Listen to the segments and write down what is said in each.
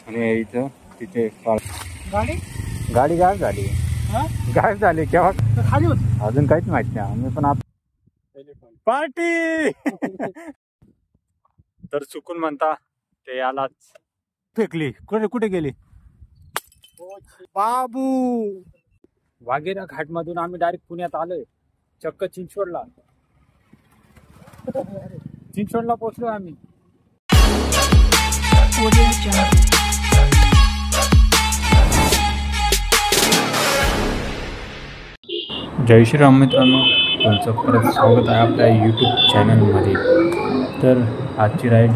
आणि इथं तिथे गाडी गाडी गायब झाली. गायब झाली केव्हा खाली होती अजून काहीच माहित नाही. आम्ही पण पार्टी तर चुकून म्हणता ते यालाच फेकली. कुठे कुठे गेली बाबू? वाघेरा घाट मधून आम्ही डायरेक्ट पुण्यात आलोय. चक्क चिंचवडला पोहोचलो आम्ही. जय श्रीराम मित्रांनो, तुमचं परत स्वागत आहे आपल्या यूट्यूब चॅनलमध्ये. तर आजची राईड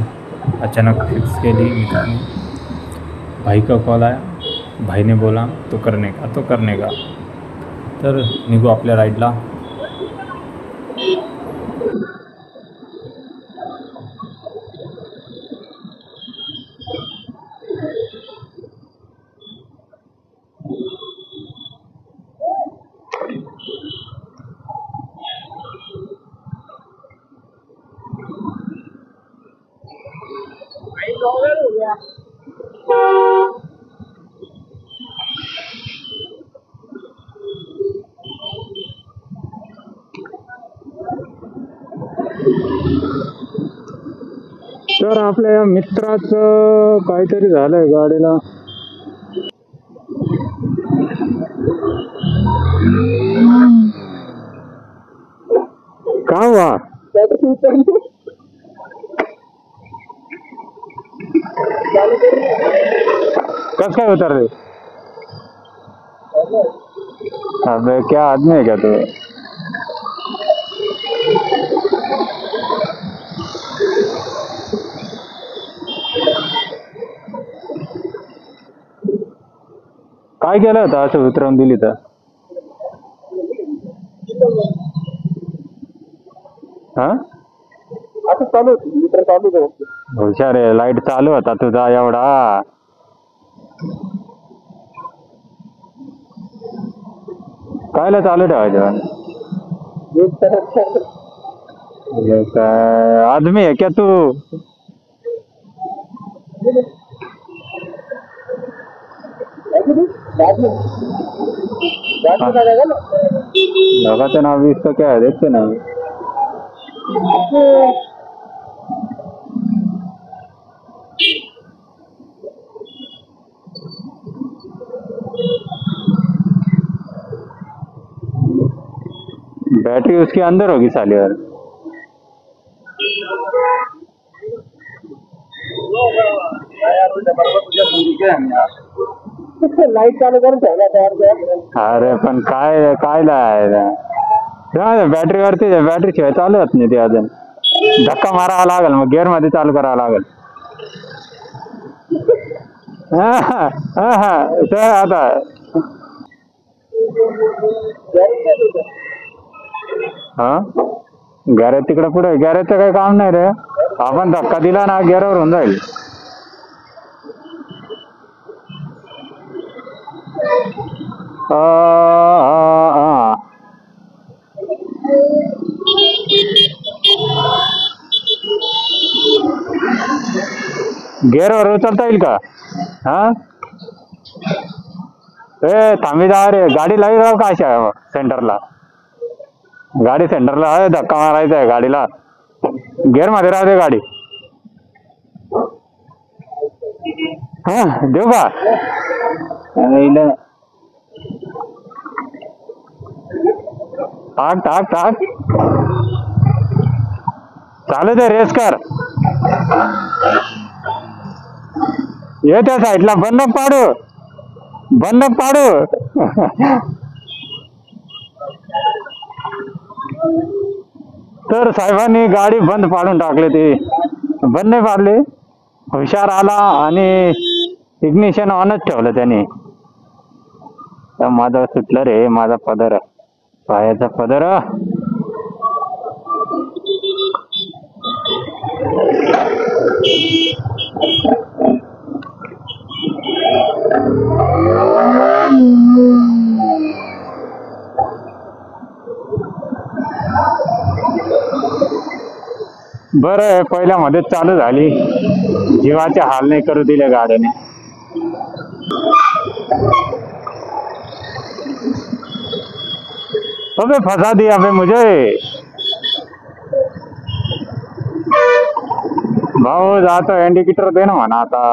अचानक फिक्स केली मित्रांनो. भाई का कॉल आया, भाई ने बोला तो करने का. तर निघू आपल्या राईडला. तर आपल्या मित्राचं काहीतरी झालंय गाडीला. का वा कस काय उतर रहे? अबे क्या आदमी है क्या तू? काय केलं होतं असं उतरवून दिली तर? हा आता चालू हुशार आहे. लाईट चालू होता तुझा एवढा. कायला चालू ठेवायचं? काय आदमी आहे क्या तू? लगाते ना अभी इसका क्या है देखते ना. बैटरी उसके अंदर होगी साली. यार लाईट चालू करून ठेवला. अरे पण काय बॅटरी वरती बॅटरी शिवाय चालू होत नाही. ते अजून धक्का मारावा लागेल, मग गिअर मध्ये चालू करावं लागेल. आता हा गॅरेज तिकडे पुढे. गॅरेजचं काही काम नाही रे. आपण धक्का दिला ना गिअरवर होऊन जाईल. गिअरवर उचलता येईल का? हा ए थांबी जा रे. गाडी लावी जाऊ का अशा सेंटरला? गाडी सेंटरला आहे. धक्का मारायचा आहे गाडीला. गिअर मध्ये राहते गाडी. हा देऊ का? टाक चालू दे. रेस कर. ये त्या साईडला बंदक पाडू. तर साहेबांनी गाडी बंद पाडून टाकली. ती बंद नाही पाडली. हुशार आला आणि इग्निशन ऑनच ठेवलं त्याने. माझा सुटलं रे. माझा पदर, पायाचा पदर. बरं पहिल्या मध्ये चालू झाली. जीवाचे हाल नाही करू दिले गाड्याने. अबे फंसा दिया बे मुझे। भाऊ जातो इंडिकेटर दे ना म्हणा आता।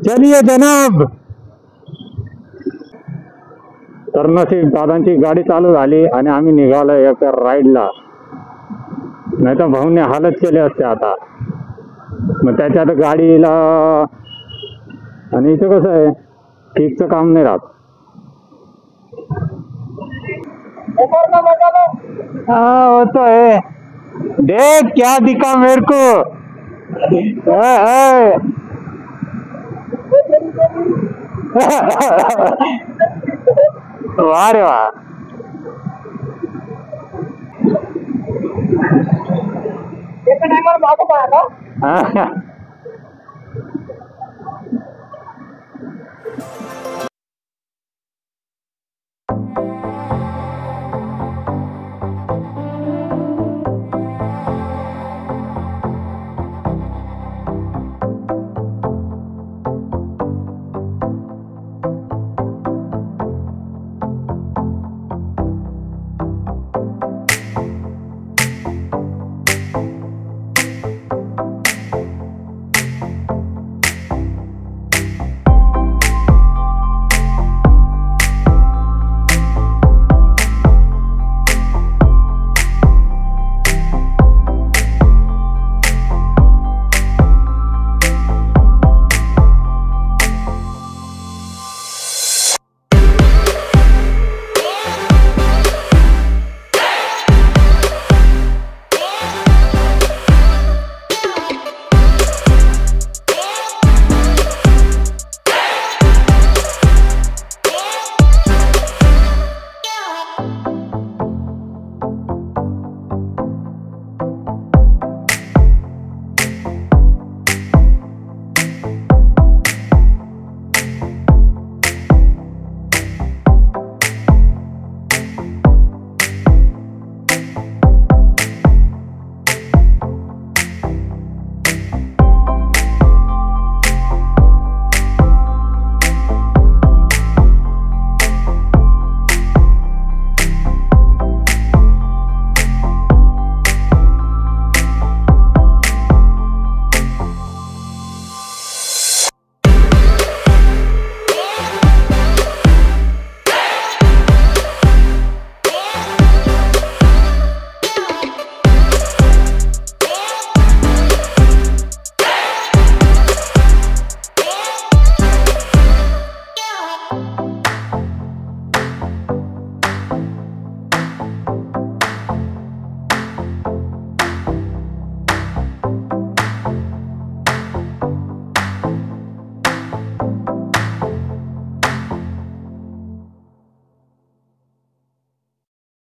चलिए जनाब। तर नशीब दादांची गाडी चालू झाली आणि आम्ही निघालो एका राईडला, नाही तर भाऊने हालत केले असते आता। मग त्याच्यात गाडीला आणि इथं कसं आहे किकचं काम नाही राहत। हाँ वो तो है, देख क्या दिखा मेरे को। वाह रे वाह।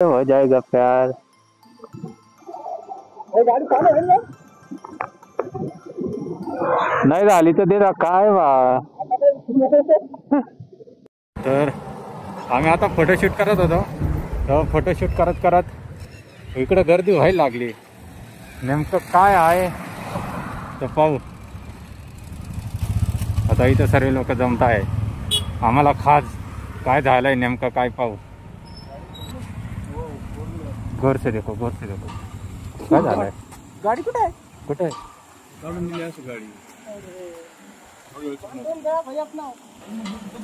हो जाएगा प्यार। गाडी चालू आहे ना? नाही झाली तर दे काय वा। तर आम्ही आता फोटोशूट करत होतो, तेव्हा फोटोशूट करत करत इकडे गर्दी व्हायला लागली। नेमकं काय आहे तर पाहू आता। इथं सर्व लोक जमत आहे, आम्हाला खास काय झालंय नेमकं काय पाहू। गौर से देखो, गौर से देखो काय झालंय। गाडी कुठे आहे? कुठे आहे? काढून दिली असं गाडी।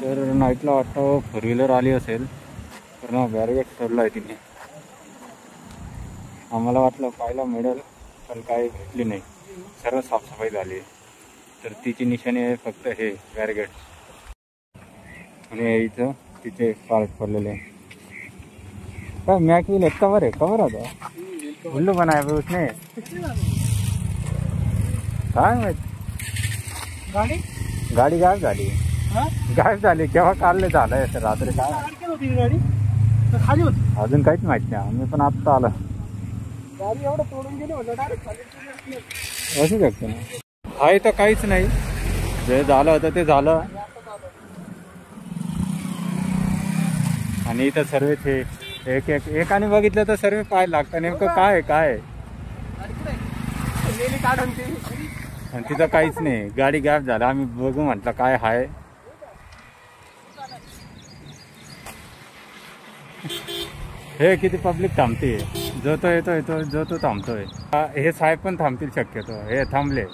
तर नाईटला वाटतं फोर व्हीलर आली असेल, तर ना बॅरिगेट ठेवला आहे तिने। आम्हाला वाटलं पाहायला मिळेल, पण काही भेटली नाही। सर्व साफसफाई झाली, तर तिची निशाणी आहे फक्त हे बॅरिगेट। आणि इथं तिचे पार्ट पडलेले काय मॅक व्हील कवर है, कवर होता उल्लू बनाया हुआ उसने काय माहित। गाडी गाडी गायब झाली, गायब झाली केव्हा काढले झालंय सर रात्री काय होती गाडी खाली होती, अजून काहीच माहित नाही। आम्ही पण आत्ता आलो, गाडी एवढं तोडून गेली होतं डायरेक्ट खाली असू शकतो ना। हाय तर काहीच नाही, जे झालं होतं ते झालं. आणि इथं सर्व ते एक एक एकाने बघितलं तर सर्व पाहायला लागतं नेमकं काय आहे. आणि तिथं काहीच नाही, गाडी गॅप झाला. आम्ही बघू म्हटलं काय हाय. हे किती पब्लिक थांबते, जो तो येतो जो तो थांबतोय. हे साहेब पण थांबतील शक्यतो, हे थांबले.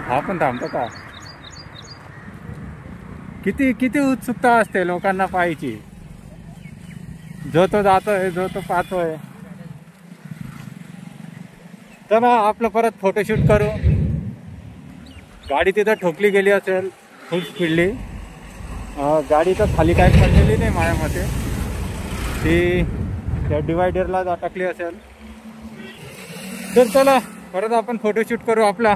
हा पण थांबतो का. किती उत्सुकता असते लोकांना पाहायची. जो तो जातोय, जो तो पाहतोय. तर आपलं परत फोटोशूट करू. गाडी तिथं ठोकली गेली असेल फुल स्पीडली. गाडी तर खाली काय पडलेली नाही माझ्या मते, ती त्या डिवायडरला अटकली असेल. तर चला परत आपण फोटोशूट करू आपला.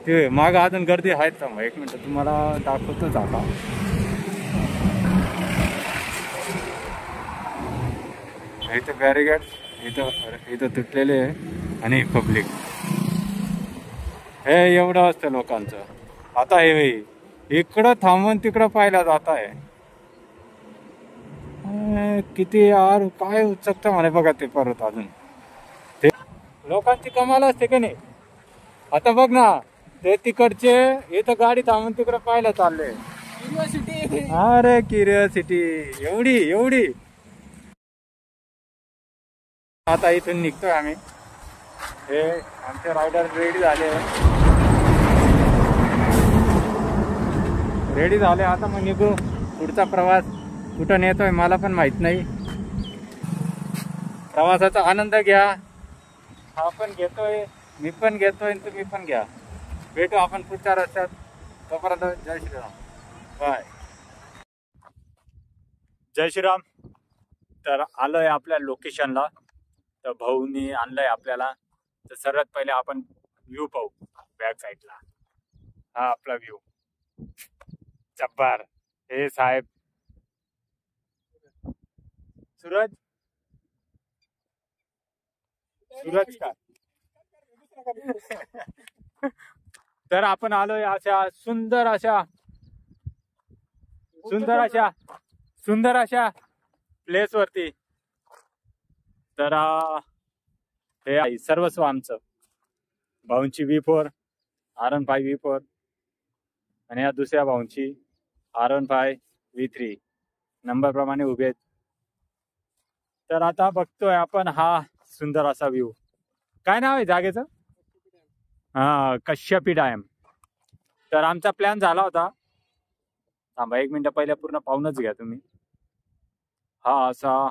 ते माग अजून गर्दी आहेत का, मग एक मिनिट तुम्हाला दाखवतोच आता. इथं बॅरिगेड इथं तुटलेले आहे आणि पब्लिक. हे एवढं असतं लोकांचं. आता हे इकडं थांबून तिकडं पाहायला जात आहे. किती यार काय उत्सुकता म्हणे बघा ते परत अजून. ते लोकांची कमाल असते का नाही. आता बघ ना, ते तिकडचे इथं गाडी थांबून तिकडं पाहायला चालले. अरे क्युरिओसिटी एवढी. आता इथून निघतोय आम्ही. हे आमचे रायडर रेडी झाले. आता मग निघू. पुढचा प्रवास कुठं नेतोय मला पण माहित नाही. प्रवासाचा आनंद घ्या. हा पण घेतोय, मी पण घेतोय, तुम्ही पण घ्या. भेटू आपण पुढच्या रस्त्यात. तोपर्यंत जय श्रीराम, बाय. जय श्रीराम. तर आलोय आपल्या लोकेशनला. तर भाऊनी आणलंय आपल्याला. तर सर्वात पहिले आपण व्ह्यू पाहू बॅक साईडला. हा आपला व्ह्यू जब्बार. हे साहेब सूरज का. तर आपण आलोय अशा सुंदर अशा प्लेस वरती. तर हे आहे सर्वस्व आमचं. भाऊंची V4 R15 V4 आणि या दुसऱ्या भाऊंची R15 V3 नंबर प्रमाणे उभे आहेत. तर आता बघतोय आपण हा सुंदर असा व्ह्यू. काय नाव आहे जागेचं. कश्यपी डॅम. तर आमचा प्लॅन झाला होता. थांबा एक मिनिट, पहिल्या पूर्ण पाहूनच घ्या तुम्ही. हा असा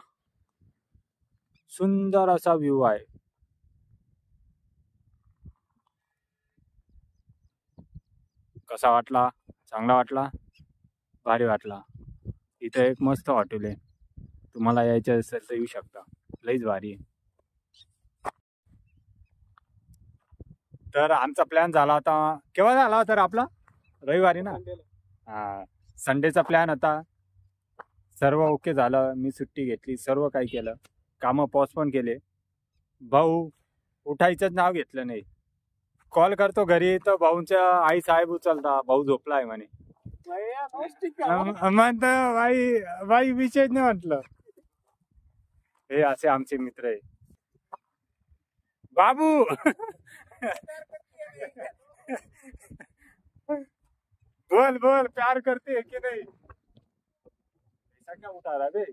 सुंदर असा व्ह्यू आहे. कसा वाटला. चांगला वाटला, भारी वाटला. इथं एक मस्त हॉटेल आहे, तुम्हाला यायचं असेल तर येऊ शकता. लईच भारी आहे. तर आमचा प्लॅन झाला होता. केव्हा झाला होता तर आपला रविवारी ना. संडेचा प्लॅन होता. सर्व ओके झालं. मी सुट्टी घेतली, सर्व काही केलं. कामं पोस्टपोन केले. भाऊ उठायचंच नाव घेतलं नाही. कॉल करतो घरी तर भाऊंच्या आई साहेब उचलता. भाऊ झोपलाय म्हणे. म्हणतं बाई विषयच नाही म्हटलं. हे असे आमचे मित्र आहे. बाबू बोल प्यार करते की नाही. ऐसा क्या उठा रहा बे.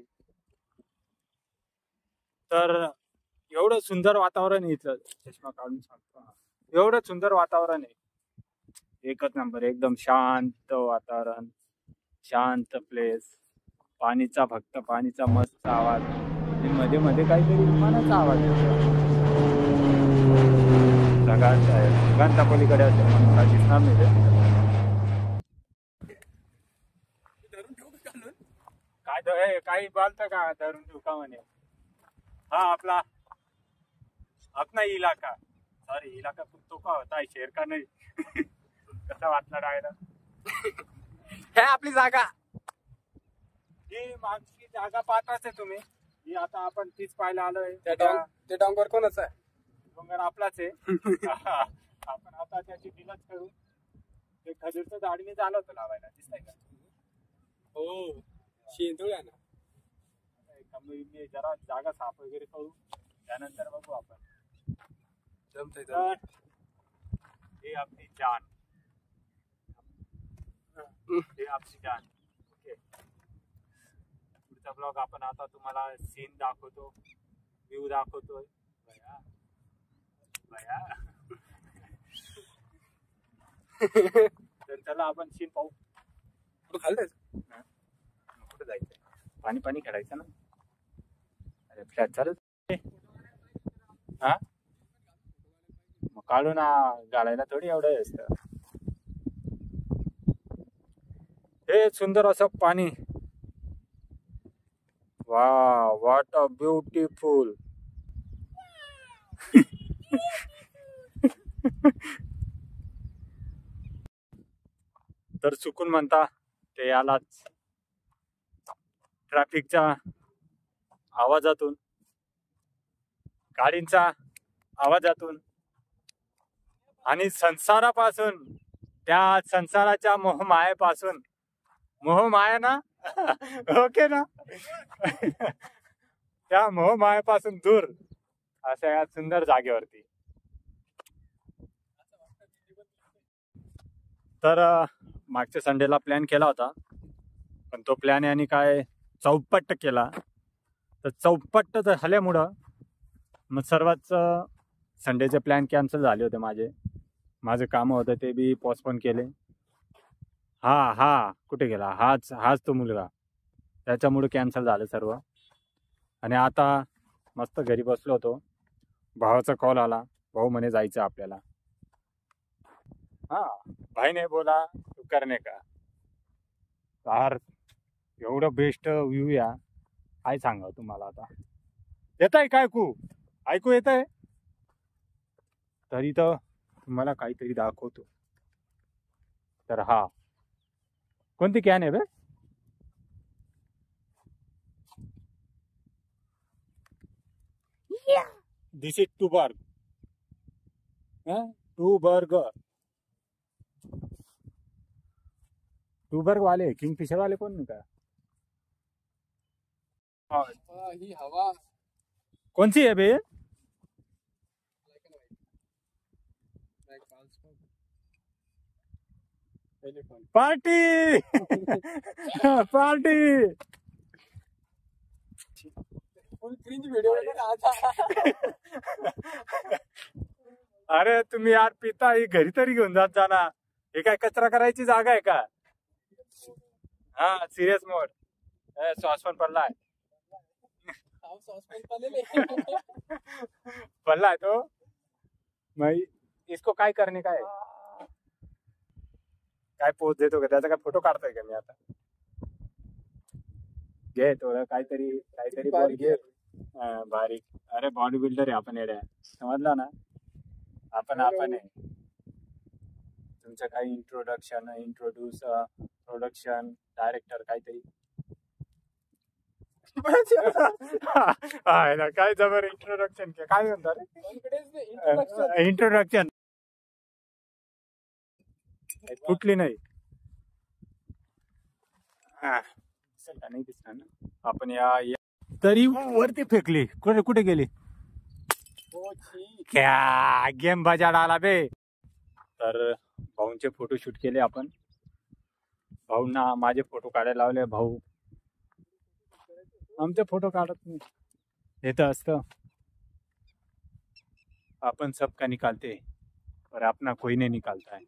तर एवढं सुंदर वातावरण आहे इथलं. चष्मा काढून सांगतो. एवढं सुंदर वातावरण आहे. एकच नंबर. एकदम शांत वातावरण, शांत प्लेस. फक्त पाणीचा मस्त आवाज. मध्ये मध्ये काहीतरी विमानाचा आवाज येतो. ढगांच्या पलीकडे असेल म्हणून काय दिसणार नाही. काय काही बोलतं का धरून ठेवू का म्हणे. हा आपला अपना इलाका. सॉरी इलाका तो का होता है, शेर का नाही. कसा वाटला राहायला. हे आपली जागा. ही मागची जागा पाहताच आहे तुम्ही. ही आता आपण तीच पाहायला आलोय. ते डोंगर कोणाचं आहे? डोंगर आपलाच आहे. आपण आता त्याची डिलच करू. ते खजूरचं झाड मी झालं होतं लावायला, दिसतंय का? हो शेंदूळ आहे ना. कमी जरा जागा साफ वगैरे करू, त्यानंतर बघू आपण. जमतंय तर हे आपली जान, हे आपली जान. ओके, पुढचा ब्लॉग आपण आता तुम्हाला सीन दाखवतो, व्ह्यू दाखवतोय. बया बया. तर चला आपण सीन पाहू. कुठं खाल्लंय? कुठे जायचंय? पाणी पाणी खेळायचं ना. अरे फ्लॅट चालत. हा मग काढू ना, घालायला थोडी एवढं असतं. हे सुंदर असं पाणी. वा, व्हॉट अ ब्युटिफुल. तर चुकून म्हणता ते यालाच ट्रॅफिकच्या आवाजातून, गाडींच्या आवाजातून आणि संसारापासून, त्या संसाराच्या मोहमायेपासून, मोहमाया ना. ओके ना. त्या मोहमायेपासून दूर अशा या सुंदर जागेवरती. तर मागच्या संडेला प्लॅन केला होता, पण तो प्लॅन यांनी काय चौपट्ट केला. तर चौपट्ट झाल्यामुळं मग सर्वच संडेचे प्लॅन कॅन्सल झाले होते. माझे कामं होतं ते बी पोस्टपोन केले. हा कुठे गेला? हाच तो मुलगा. त्याच्यामुळे कॅन्सल झालं सर्व. आणि आता मस्त घरी बसलो होतो, भावाचा कॉल आला. भाऊ म्हणे जायचं आपल्याला. भाई ने बोला तू करणे का. यार एवढं बेस्ट व्ह्यू या, काय सांगावं तुम्हाला. आता येत आहे काय ऐकू येत आहे? तरी तर तुम्हाला काहीतरी दाखवतो. तर हा कोणती कॅन आहे बे? दिस इज टूबर्ग. टूबर्ग वाले किंगफिशर वाले कोण नाही का? ही हवा कौन सी है बे? पार्टी. पार्टी. फुल क्रिंज व्हिडिओ अरे तुम्ही यार पिता ही घरी तरी घेऊन जात जाना. हे काय कचरा करायची जागा आहे का? हा सिरियस मोड. श्वास पण पडलाय. पडलाय तो. मग इसको काय करणे काय पोज देतो का? त्याचा काय फोटो काढतोय का मी आता? घे थोडं काहीतरी बॉडी घे. बारीक. अरे बॉडी बिल्डर आहे आपण. येड्या समजला ना. आपण आहे. तुमचं काही इंट्रोड्यूस प्रोडक्शन डायरेक्टर काहीतरी. काय जबर इंट्रोडक्शन काय म्हणतात रे? इंट्रोडक्शन कुठली नाही. नाही दिसणार ना. आपण या तरी वरती फेकली. कुठे गेली? क्या गेम बजाड आला बे. तर भाऊंचे फोटो शूट केले आपण. भाऊंना माझे फोटो काढायला लावले. भाऊ आमचे फोटो काढत नाही. येतं असतं अपन सबका निकालते और अपना कोई नहीं निकालता है.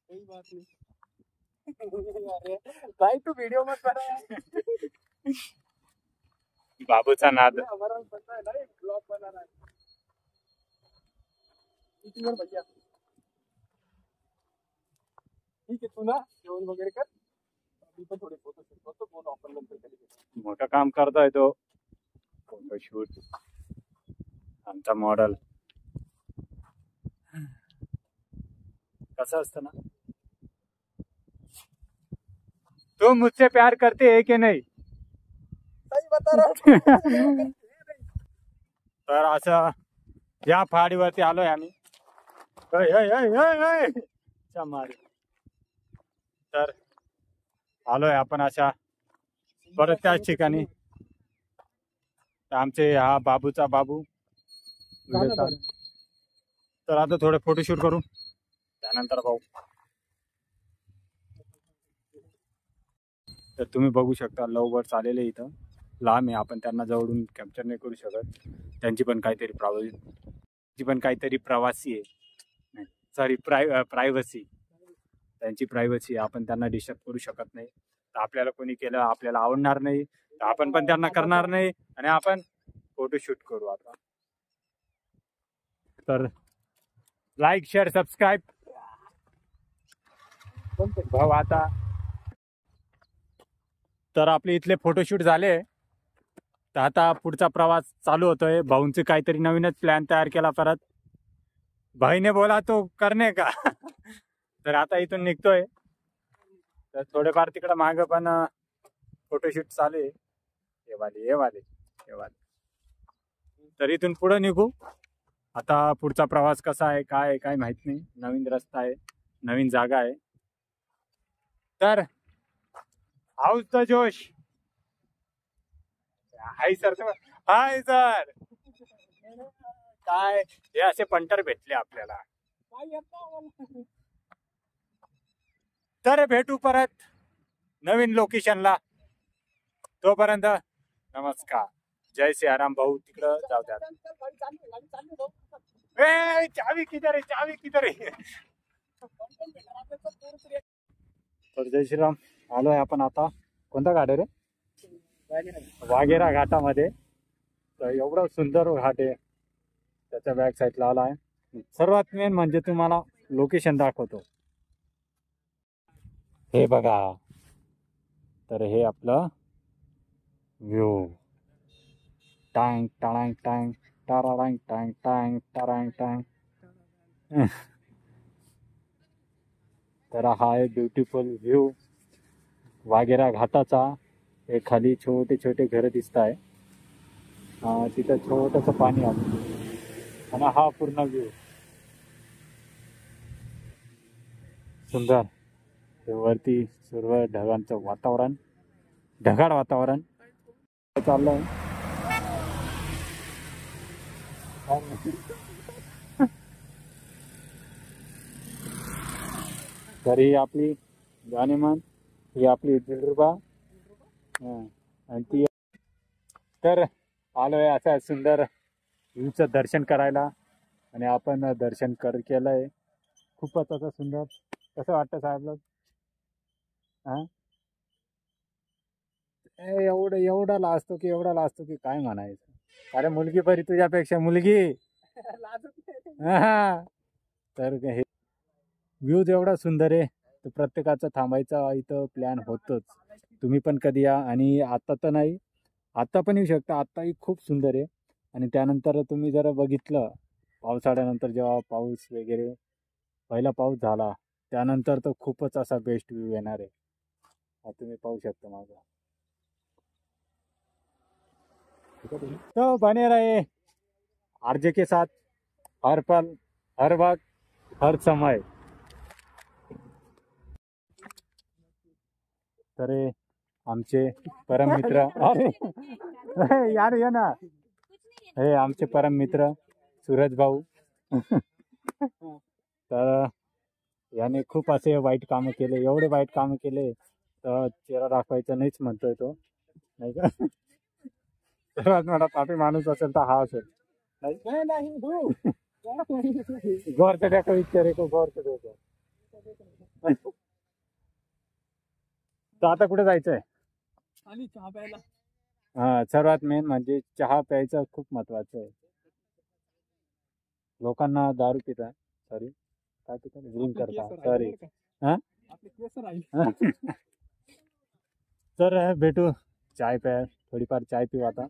कोई बात नहीं. भाई तू वीडियो मत बना. बाबूचा नाद. हमारा बनना है ना, एक ब्लॉग बनाना है. भैया ठीक आहे, तू ना जेवण वगैरे कर. मी पण थोडे फोटो शूट करतो. बोलू आपण नंतर कधी. मोठं काम करतोय तो. फोटोशूट आमचा मॉडल कसं असतं ना, तुम मुझसे प्यार करते है की नाही? सही बता रहा हूँ. तर असं या पहाडीवरती आलोय आम्ही. ऐ, ऐ, ऐ, ऐ, ऐ. च्या मारी. तर आलोय आपण अशा परत त्याच ठिकाणी. आमचे हा बाबूचा बाबू व्हिडिओ चालू. तर आता थोडे फोटोशूट करू, त्यानंतर पाहू. तर तुम्ही बघू शकता लव बर्ड्स आलेले इथं. लांब आहे, आपण त्यांना जवळून कॅप्चर नाही करू शकत. त्यांची पण काहीतरी प्रवासी आहे, सॉरी प्रायव्हसी. त्यांची प्रायव्हसी आपण त्यांना डिस्टर्ब करू शकत नाही. तर आपल्याला कोणी केलं आपल्याला आवडणार नाही, तर आपण पण त्यांना करणार नाही आणि आपण फोटोशूट करू आता. तर लाईक शेअर सबस्क्राईब भाऊ. आता तर आपले इथले फोटोशूट झाले, तर आता पुढचा प्रवास चालू होतोय. भाऊंचे काहीतरी नवीनच प्लॅन तयार केला परत. भाईने बोला तो करणे का. तर आता इथून निघतोय. तर थोडेफार तिकडं मागं पण फोटोशूट चालू आहे. हे वाले. तर इथून पुढे निघू. आता पुढचा प्रवास कसा आहे काय आहे काय माहित नाही. नवीन रस्ता आहे, नवीन जागा आहे. तर हाऊस द जोश. Hi sir. Hi sir. काय हे असे पंटर भेटले आपल्याला. तर भेटू परत नवीन लोकेशनला. तोपर्यंत नमस्कार. जय सियाराम. भाऊ तिकडं जाऊ द्या. ए चावी किधर आहे. तर जय श्रीराम. आलोय आपण आता कोणता घाट आहे रे? वाघेरा घाटामध्ये. तर एवढा सुंदर घाट आहे. त्याच्या बॅक साईडला आला आहे. सर्वात मेन म्हणजे तुम्हाला लोकेशन दाखवतो. हे बघा. तर हे आपलं व्ह्यू. टांग टांग टांग टारांग टांग टांग टारांग टांग. तर हा आहे ब्युटिफुल व्ह्यू वाघेरा घाटाचा. हे खाली छोटे छोटे घर दिसत आहे. तिथं छोटस पाणी आहे आणि हा पूर्ण व्ह्यू सुंदर. वरती सर्व ढगांचं वातावरण, ढगाळ वातावरण चाललंय. तर ही आपली जानेमान, ही आपली दिलरुबा आणि ती. तर आलोय असं सुंदर व्ह्यूचं दर्शन करायला आणि आपण दर्शन केलंय. खूपच असं सुंदर. कसं वाटतं साहेब? हा एवढा लाजतो की काय म्हणायचं. अरे मुलगी बरी तुझ्यापेक्षा मुलगी. हा. तर हे व्ह्यू एवढा सुंदर आहे तर प्रत्येकाचा थांबायचा इथं प्लॅन होतोच. तुम्ही पण कधी या. आणि आता तर नाही, आता पण येऊ शकता. आत्ताही खूप सुंदर आहे. आणि त्यानंतर तुम्ही जर बघितलं पावसाळ्यानंतर जेव्हा पाऊस वगैरे पहिला पाऊस झाला त्यानंतर तर खूपच असा बेस्ट व्ह्यू येणार आहे. तुम्ही पाहू शकता माझा. तो बने रहे आरजे के साथ हर पल हर वक्त हर समय. तर आमचे परम मित्र. अरे यार ये ना. हे आमचे परम मित्र सूरज भाऊ. तर याने खूप असे वाईट कामं केले, एवढे वाईट कामं केले तर चेहरा दाखवायचा नाहीच म्हणतोय तो, नाही का. सर्वात मोठा पापी माणूस असेल तर हा असेल. गौर से देखो इस चेहरे को, गौर से देखो. तर आता कुठे जायचंय? चहा प्यायला. हा, सर्वात मेन म्हणजे चहा प्यायचं खूप महत्वाचं आहे. लोकांना दारू पिता, सॉरी काय पिता, ड्रिंक करता, सॉरी. हा तर भेटू चाय प्या, थोडीफार चाय पिऊ आता.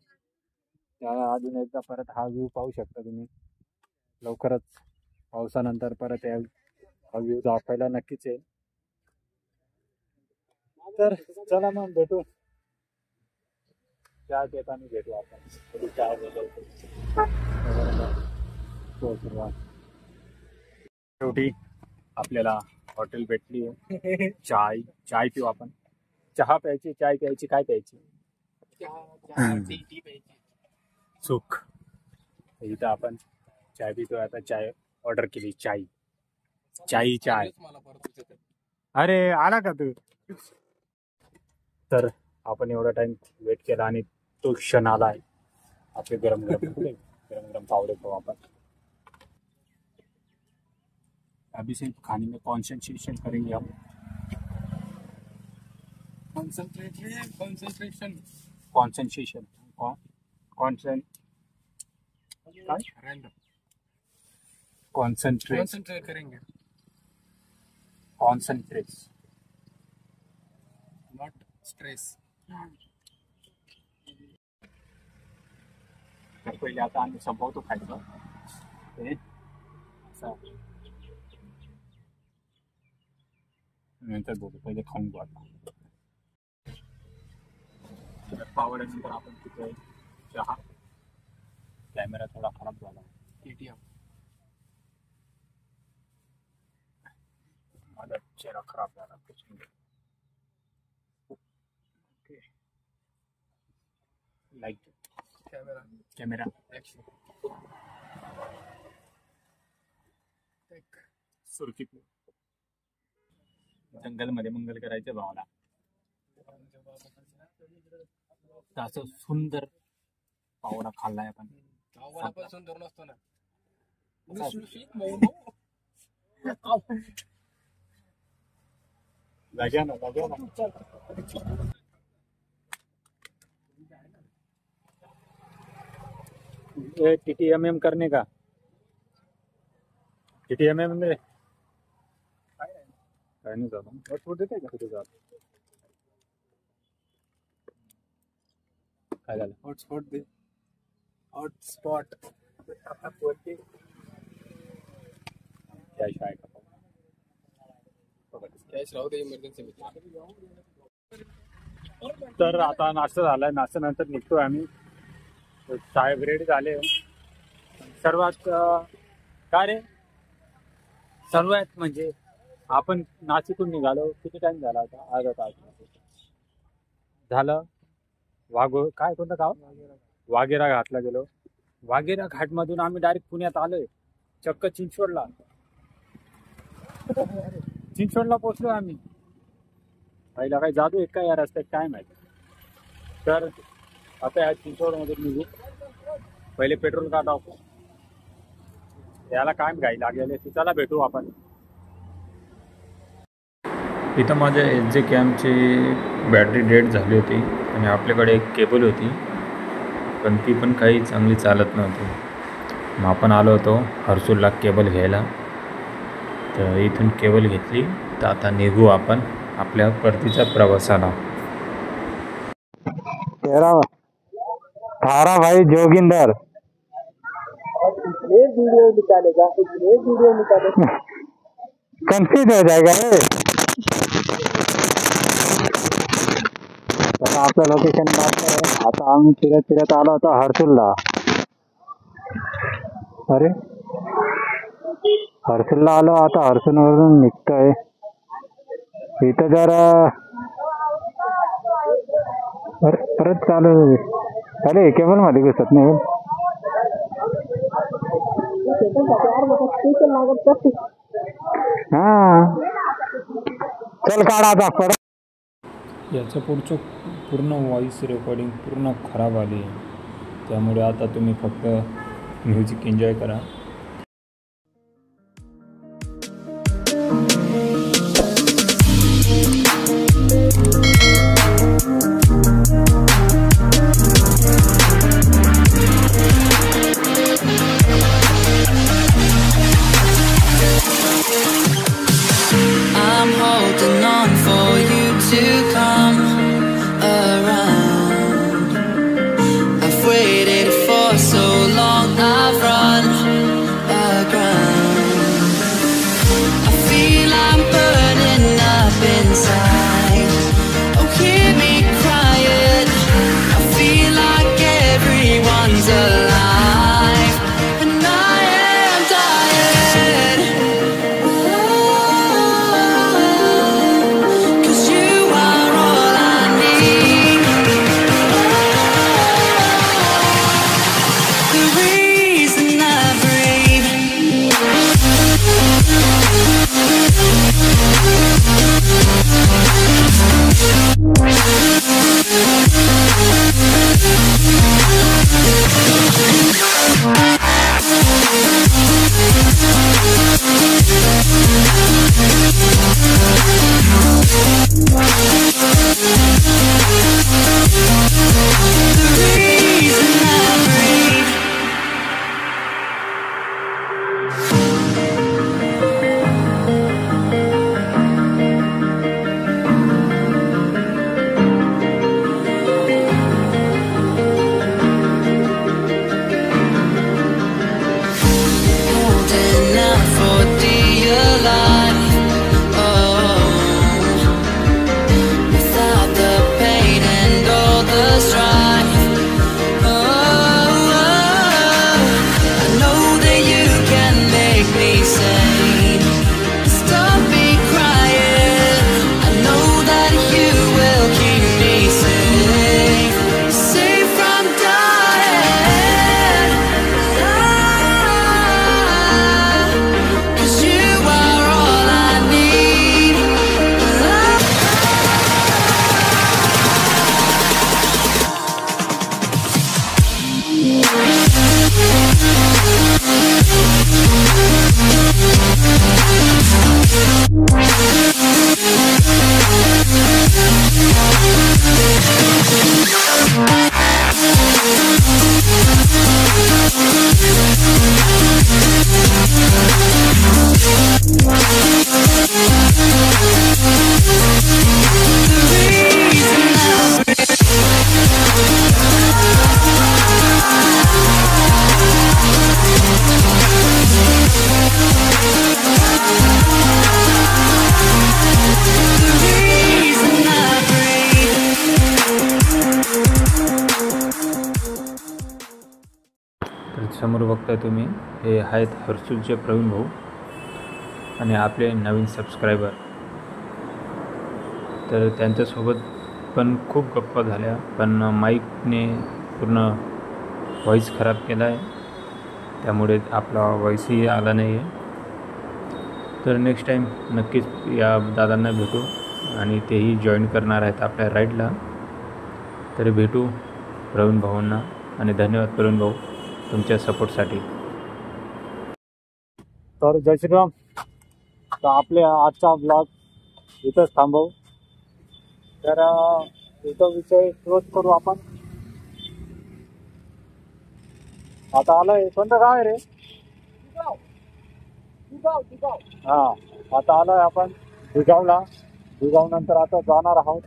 त्या अजून एकदा परत हा व्ह्यू पाहू शकता तुम्ही. लवकरच पावसानंतर परत हा व्ह्यू दाखवायला नक्कीच येईल. तर चला मग भेटू, चहा घेताना भेटू आपण. थोडी चहा घेतो. शेवटी आपल्याला हॉटेल भेटली आहे. चाय पिऊ आपण. चहा प्यायची, चाय प्यायची, काय प्यायची? चूक. इथं आपण चाय पितोय. आता चाय ऑर्डर केली. चाय. अरे आला का तू? तर आपण एवढा टाइम वेट केला आणि तो क्षण आला आहे. आपले गरम गरम पावडे खाऊ आपण. अभी सिर्फ खाने में कॉन्सेंट्रेशन करेंगे हम. कॉन्सन्ट्रेट करेंगे, कॉन्सन्ट्रेट नॉट स्ट्रेस. तर पहिले आता आम्ही संपवतो खायचं. नंतर बोलू, पहिले खाऊन बघ. पावड्यानंतर आपण तिथे चहा. कॅमेरा थोडा खराब झाला. KTM. माझा चेहरा खराब झाला. ओके. Like camera action. सुरखीत जंगलमध्ये मंगल करायचं भावाला. असं सुंदर पावडा खाल्लाय आपण. पण सुंदर नसतो ना. जाग्या ना. TTMM करने का. TTMM में काय नाही झालं. हॉटस्पॉट देते का तुझं? काय झालं? हॉटस्पॉट दे. हॉटस्पॉट कॅश आहे का? कॅश राहू दे, इमर्जन्सी. तर आता नाश्ता झालाय. नाश्त्यानंतर निघतोय आम्ही. चाय ब्रेड झाले. सर्वात म्हणजे आपण नाशिकहून निघालो. किती टाइम झाला होता? अर्धा तास झालं. कोणतं गाव? वाघेरा घाटला गेलो. वाघेरा घाटमधून आम्ही डायरेक्ट पुण्यात आलोय. चक्क चिंचवडला पोहोचलो आम्ही. पहिला काही जादू एक काय या रस्त्यात काय माहिती. तर आता या चिंचवडमधून निघू. पहिले पेट्रोल टाकू. याला काय घाई लागलेली. चला भेटू आपण. इथं माझ्या LG कॅमची बॅटरी डेड झाली होती आणि आपल्याकडे एक केबल होती, पण ती पण काही चांगली चालत नव्हती. मग आपण आलो होतो हर्सूलला केबल घ्यायला. तर इथून केबल घेतली. तर आता निघू आपण आपल्या परतीच्या प्रवासाला. थारा भाई जोगिंदर कंफ्यूज हो जाएगा रे. तर आपलं लोकेशन टाकतोय. आता आम्ही फिरत आलो होतो हर्सूलला. अरे हर्सूलला आलो. आता हर्सूलवरून निघतोय. इथं जरा परत चालू. अरे केबल मध्ये घुसत नाही. हा चल काढा आता परत. याचं पुढचं पूर्ण व्हॉइस रेकॉर्डिंग पूर्ण खराब आली आहे. त्यामुळे आता तुम्ही फक्त म्युझिक एन्जॉय करा. I'm holding on for you to come around. I've waited for शकता तुम्ही, हे आहेत हर्सूलचे प्रवीण भाऊ आणि आपले नवीन सबस्क्रायबर. तर त्यांच्यासोबत पण खूप गप्पा झाल्या, पण माईकने पूर्ण व्हॉईस खराब केला आहे, त्यामुळे आपला व्हॉईसही आला नाही आहे. तर नेक्स्ट टाईम नक्कीच या दादांना भेटू आणि तेही जॉईन करणार आहेत आपल्या राईडला. तरी भेटू प्रवीण भाऊंना आणि धन्यवाद प्रवीण भाऊ तुमच्या सपोर्टसाठी. तर जय श्रीराम. तर आपल्या आजचा ब्लॉग इथंच थांबवू. तर इथं विषय क्लोज करू आपण. आता आलाय कोणतं गाव आहे रे? हा, आता आलोय आपण दुगावला. दुगाव नंतर आता जाणार आहोत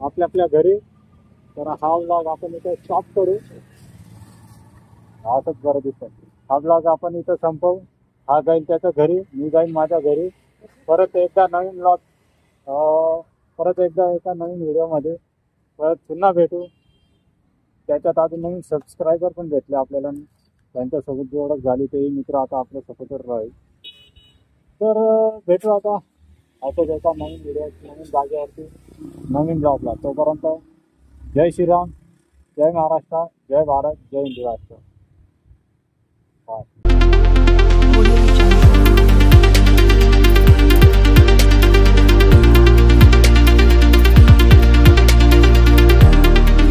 आपल्या आपल्या घरी. तर हा ब्लॉग आपण इथे स्टॉप करू. असंच बरं दिसतं. हा ब्लॉग आपण इथं संपवू. हा जाईल त्याच्या घरी, मी जाईल माझ्या घरी. परत एकदा नवीन ब्लॉग, परत एकदा एका नवीन व्हिडिओमध्ये परत पुन्हा भेटू. त्याच्यात अजून नवीन सबस्क्रायबर पण भेटले आपल्याला, त्यांच्यासोबत जी ओळख झाली तेही मित्र आता आपल्या सपोर्टर राहील. तर भेटू आता असंच एका नवीन व्हिडिओ, नवीन जागेवरती, नवीन ब्लॉगला. तोपर्यंत जय श्रीराम, जय महाराष्ट्र, जय भारत, जय हिंद राष्ट्र. बाय.